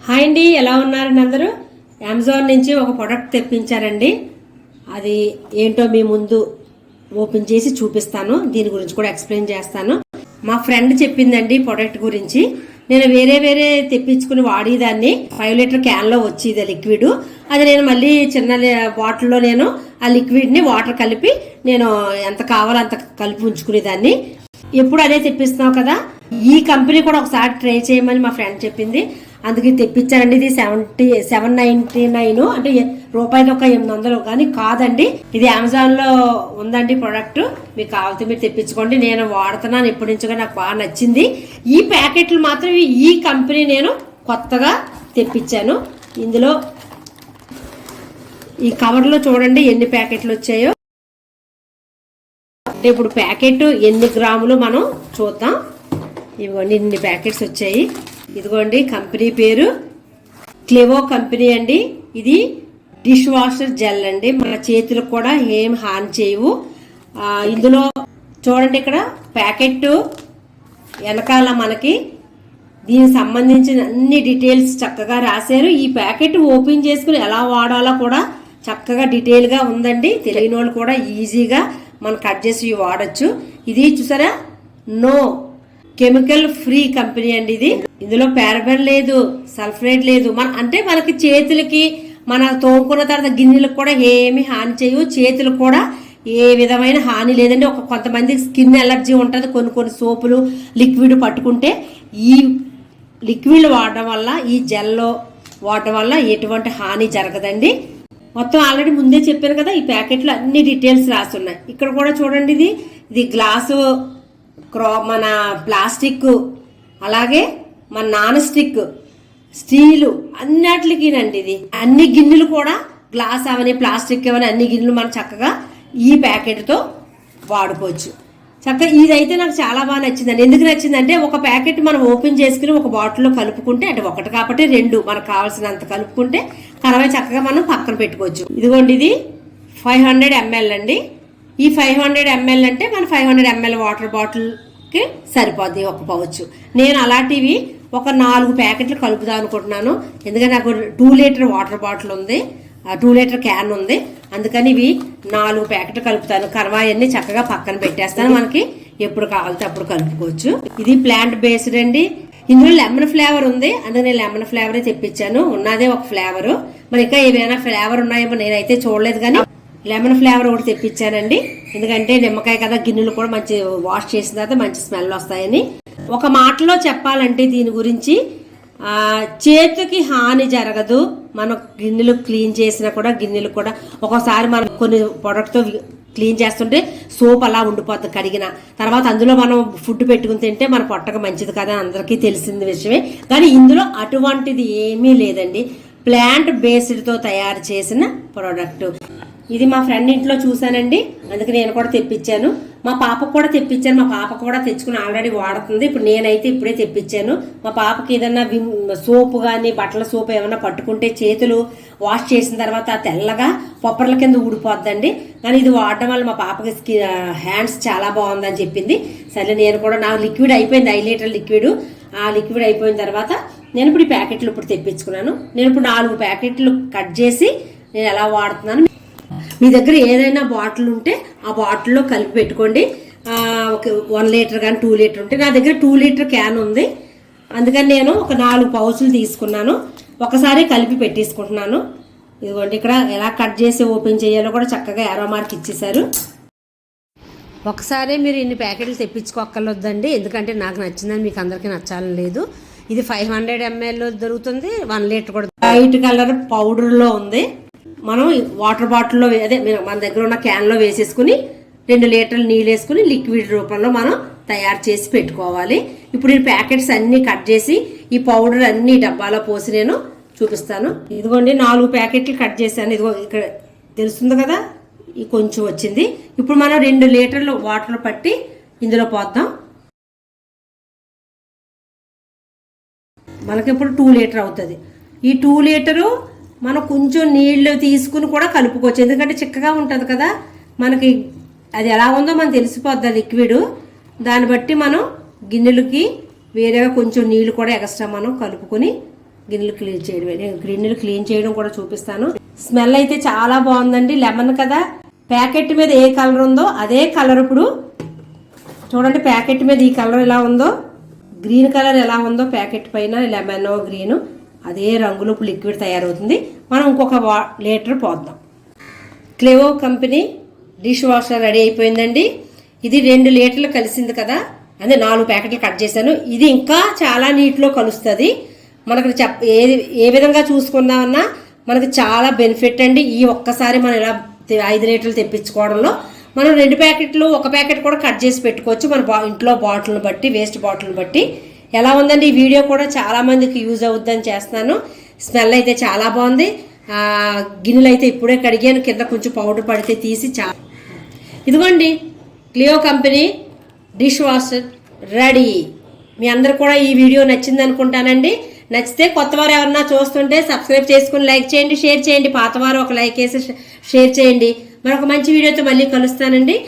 Hi అండి, ఎలా ఉన్నారండి అందరూ? అమెజాన్ నుంచి ఒక ప్రోడక్ట్ తెప్పించారండి. అది ఏంటో మీ ముందు ఓపెన్ చేసి చూపిస్తాను. దీని గురించి కూడా ఎక్స్ప్లెయిన్ చేస్తాను. మా ఫ్రెండ్ చెప్పిందండి ప్రోడక్ట్ గురించి. నేను వేరే తెప్పించుకుని వాడేదాన్ని. 5 లీటర్ క్యాన్లో వచ్చేది లిక్విడ్. అది నేను మళ్ళీ చిన్న బాటిల్లో నేను ఆ లిక్విడ్ని వాటర్ కలిపి నేను ఎంత కావాలో అంత కలిపి ఉంచుకునేదాన్ని. ఎప్పుడు అదే తెప్పిస్తున్నావు కదా, ఈ కంపెనీ కూడా ఒకసారి ట్రై చేయమని మా ఫ్రెండ్ చెప్పింది. అందుకే తెప్పించారండి. ఇది 799, అంటే రూపాయలు ఒక 800 కానీ కాదండి. ఇది అమెజాన్ లో ఉందండి ప్రోడక్ట్. మీకు కావాలంటే మీరు తెప్పించుకోండి. నేను వాడుతున్నాను ఎప్పటి నుంచో, నాకు బాగా నచ్చింది. ఈ ప్యాకెట్లు మాత్రం ఈ కంపెనీ నేను కొత్తగా తెప్పించాను. ఇందులో ఈ కవర్లో చూడండి ఎన్ని ప్యాకెట్లు వచ్చాయో. అంటే ఇప్పుడు ప్యాకెట్ ఎన్ని గ్రాములు మనం చూద్దాం. ఇవ్వండి, ఇన్ని ప్యాకెట్స్ వచ్చాయి. ఇదిగోండి, కంపెనీ పేరు క్లెవో కంపెనీ అండి. ఇది డిష్ వాషర్ జెల్ అండి. మన చేతులకు కూడా ఏం హాని చేయవు. ఇందులో చూడండి, ఇక్కడ ప్యాకెట్ వెనకాల మనకి దీనికి సంబంధించిన అన్ని డీటెయిల్స్ చక్కగా రాశారు. ఈ ప్యాకెట్ ఓపెన్ చేసుకుని ఎలా వాడాలో కూడా చక్కగా డీటెయిల్ గా ఉందండి. తెలియని వాళ్ళు కూడా ఈజీగా మనం కట్ చేసి వాడచ్చు. ఇది చూసారా, నో కెమికల్ ఫ్రీ కంపెనీ అండి ఇది. ఇందులో పారాబెన్ లేదు, సల్ఫరేట్ లేదు. అంటే మనకి చేతులకి మన తోముకున్న తర్వాత గిన్నెలకు కూడా ఏమి హాని చేయవు. చేతులకు కూడా ఏ విధమైన హాని లేదండి. కొంతమంది స్కిన్ ఎలర్జీ ఉంటుంది. కొన్ని సోపులు లిక్విడ్ పట్టుకుంటే ఈ లిక్విడ్ వాడడం వల్ల, ఈ జెల్లో వాడడం వల్ల ఎటువంటి హాని జరగదండి. మొత్తం ఆల్రెడీ ముందే చెప్పాను కదా, ఈ ప్యాకెట్లో అన్ని డీటెయిల్స్ రాసి ఉన్నాయి. ఇక్కడ కూడా చూడండి, ఇది గ్లాసు, మన ప్లాస్టిక్, అలాగే మన నాన్ స్టిక్, స్టీలు, అన్నిటికినండి. ఇది అన్ని గిన్నెలు కూడా గ్లాస్ అవని ప్లాస్టిక్ అవని అన్ని గిన్నెలు మనం చక్కగా ఈ ప్యాకెట్తో వాడుకోవచ్చు. చక్కగా ఇదైతే నాకు చాలా బాగా నచ్చిందండి. ఎందుకు నచ్చిందంటే, ఒక ప్యాకెట్ మనం ఓపెన్ చేసుకుని ఒక బాటిల్లో కలుపుకుంటే, అంటే ఒకటి కాబట్టి 2 మనకు కావాల్సినంత కలుపుకుంటే కరవై చక్కగా మనం పక్కన పెట్టుకోవచ్చు. ఇదిగోండి, ఇది 500 ml అండి. ఈ 500 ml అంటే మన 500 ml వాటర్ బాటిల్కి సరిపోద్ది ఒక పౌచ్. నేను అలాంటివి ఒక 4 ప్యాకెట్లు కలుపుదాం అనుకుంటున్నాను. ఎందుకంటే నాకు 2 లీటర్ వాటర్ బాటిల్ ఉంది, 2 లీటర్ క్యాన్ ఉంది. అందుకని ఇవి 4 ప్యాకెట్లు కలుపుతాను. కరవాయన్ని చక్కగా పక్కన పెట్టేస్తాను. మనకి ఎప్పుడు కావాలితే అప్పుడు కలుపుకోవచ్చు. ఇది ప్లాంట్ బేస్డ్ అండి. ఇందులో లెమన్ ఫ్లేవర్ ఉంది. అందుకని నేను లెమన్ ఫ్లేవరే తెప్పించాను. ఉన్నదే ఒక ఫ్లేవరు. మరి ఇంకా ఏమైనా ఫ్లేవర్ ఉన్నాయేమో నేనైతే చూడలేదు, కానీ లెమన్ ఫ్లేవర్ ఒకటి తెప్పించానండి. ఎందుకంటే నిమ్మకాయ కదా, గిన్నెలు కూడా మంచి వాష్ చేసిన తర్వాత మంచి స్మెల్ వస్తాయని. ఒక మాటలో చెప్పాలంటే దీని గురించి, చేతికి హాని జరగదు. మనం గిన్నెలు క్లీన్ చేసినా కూడా, గిన్నెలు కూడా ఒక్కోసారి మనం కొన్ని ప్రొడక్ట్తో క్లీన్ చేస్తుంటే సోప్ అలా ఉండిపోతుంది కడిగిన తర్వాత. అందులో మనం ఫుడ్ పెట్టుకుని తింటే మన పొట్టకు మంచిది కదా, అందరికీ తెలిసిన విషయమే. కానీ ఇందులో అటువంటిది ఏమీ లేదండి. ప్లాంట్ బేస్డ్తో తయారు చేసిన ప్రోడక్ట్ ఇది. మా ఫ్రెండ్ ఇంట్లో చూసానండి, అందుకే నేను కూడా తెప్పించాను. మా పాపకు కూడా తెప్పించాను. మా పాప కూడా తెచ్చుకుని ఆల్రెడీ వాడుతుంది. ఇప్పుడు నేనైతే ఇప్పుడే తెప్పించాను. మా పాపకి ఏదన్నా సోపు కానీ బట్టల సోపు ఏమన్నా పట్టుకుంటే చేతులు వాష్ చేసిన తర్వాత తెల్లగా పొప్పర్ల కింద ఊడిపోద్దండి. కానీ ఇది వాడడం వల్ల మా పాపకి హ్యాండ్స్ చాలా బాగుందని చెప్పింది. సరే, నేను కూడా, నా లిక్విడ్ అయిపోయింది, 5 లీటర్ లిక్విడ్. ఆ లిక్విడ్ అయిపోయిన తర్వాత నేను ఇప్పుడు ఈ ప్యాకెట్లు ఇప్పుడు తెప్పించుకున్నాను. నేను ఇప్పుడు 4 ప్యాకెట్లు కట్ చేసి నేను ఎలా వాడుతున్నాను. మీ దగ్గర ఏదైనా బాటిల్ ఉంటే ఆ బాటిల్లో కలిపి పెట్టుకోండి. ఒక 1 లీటర్ కానీ 2 లీటర్ ఉంటే, నా దగ్గర 2 లీటర్ క్యాన్ ఉంది. అందుకని నేను ఒక 4 పౌచులు తీసుకున్నాను. ఒకసారి కలిపి పెట్టేసుకుంటున్నాను. ఇదిగోండి, ఇక్కడ ఎలా కట్ చేసి ఓపెన్ చేయాలో కూడా చక్కగా యారో మార్క్ ఇచ్చేసారు. ఒకసారి మీరు ఇన్ని ప్యాకెట్లు తెప్పించుకోక్కర్లేదండి, ఎందుకంటే నాకు నచ్చిందని మీకు అందరికీ నచ్చాలని లేదు. ఇది 500 ml దొరుకుతుంది, 1 లీటర్ కూడా. వైట్ కలర్ పౌడర్లో ఉంది. మనం వాటర్ బాటిల్లో, అదే మన దగ్గర ఉన్న క్యాన్లో వేసేసుకుని 2 లీటర్లు నీళ్ళు వేసుకుని లిక్విడ్ రూపంలో మనం తయారు చేసి పెట్టుకోవాలి. ఇప్పుడు ఈ ప్యాకెట్స్ అన్ని కట్ చేసి ఈ పౌడర్ అన్ని డబ్బాలో పోసి నేను చూపిస్తాను. ఇదిగోండి, 4 ప్యాకెట్లు కట్ చేశాను. ఇదిగో ఇక్కడ తెలుస్తుంది కదా, ఇది కొంచెం వచ్చింది. ఇప్పుడు మనం 2 లీటర్లు వాటర్ పట్టి ఇందులో పోద్దాం. మనకి ఇప్పుడు 2 లీటర్ అవుతుంది. ఈ 2 లీటరు మనం కొంచెం నీళ్లు తీసుకుని కూడా కలుపుకోవచ్చు. ఎందుకంటే చిక్కగా ఉంటుంది కదా, మనకి అది ఎలా ఉందో మనకు తెలిసిపోద్ది లిక్విడ్. దాన్ని బట్టి మనం గిన్నెలకి వేరేగా కొంచెం నీళ్లు కూడా ఎక్స్ట్రా మనం కలుపుకొని గిన్నెలు క్లీన్ చేయడం, గిన్నెలు క్లీన్ చేయడం కూడా చూపిస్తాను. స్మెల్ అయితే చాలా బాగుందండి. లెమన్ కదా, ప్యాకెట్ మీద ఏ కలర్ ఉందో అదే కలర్ ఇప్పుడు చూడండి. ప్యాకెట్ మీద ఈ కలర్ ఎలా ఉందో, గ్రీన్ కలర్ ఎలా ఉందో ప్యాకెట్ పైన లెమన్ గ్రీన్ అదే రంగులో ఇప్పుడు లిక్విడ్ తయారవుతుంది. మనం ఇంకొక లీటర్ పోద్దాం. క్లెవో కంపెనీ డిష్ వాషర్ రెడీ అయిపోయిందండి. ఇది 2 లీటర్లు కలిసింది కదా, అదే 4 ప్యాకెట్లు కట్ చేశాను. ఇది ఇంకా చాలా నీటిలో కలుస్తుంది. మనకు ఏ విధంగా చూసుకుందామన్నా మనకు చాలా బెనిఫిట్ అండి. ఈ ఒక్కసారి మనం ఇలా 5 లీటర్లు తెప్పించుకోవడంలో మనం 2 ప్యాకెట్లు 1 ప్యాకెట్ కూడా కట్ చేసి పెట్టుకోవచ్చు. మన ఇంట్లో బాటిల్ని బట్టి, వేస్ట్ బాటిల్ని బట్టి. ఎలా ఉందండి ఈ వీడియో కూడా చాలా మందికి యూజ్ అవుద్దని చేస్తున్నాను. స్మెల్ అయితే చాలా బాగుంది. గిన్నెలు అయితే ఇప్పుడే కడిగాను, కింద కొంచెం పౌడర్ పడితే తీసి ఇదిగోండి Cleo company dishwasher ready. మీ అందరు కూడా ఈ వీడియో నచ్చింది అనుకుంటానండి. నచ్చితే కొత్తవారు ఎవరన్నా చూస్తుంటే సబ్స్క్రైబ్ చేసుకుని లైక్ చేయండి, షేర్ చేయండి. పాతవారు ఒక లైక్ వేసి షేర్ చేయండి. మరొక మంచి వీడియోతో మళ్ళీ కలుస్తానండి.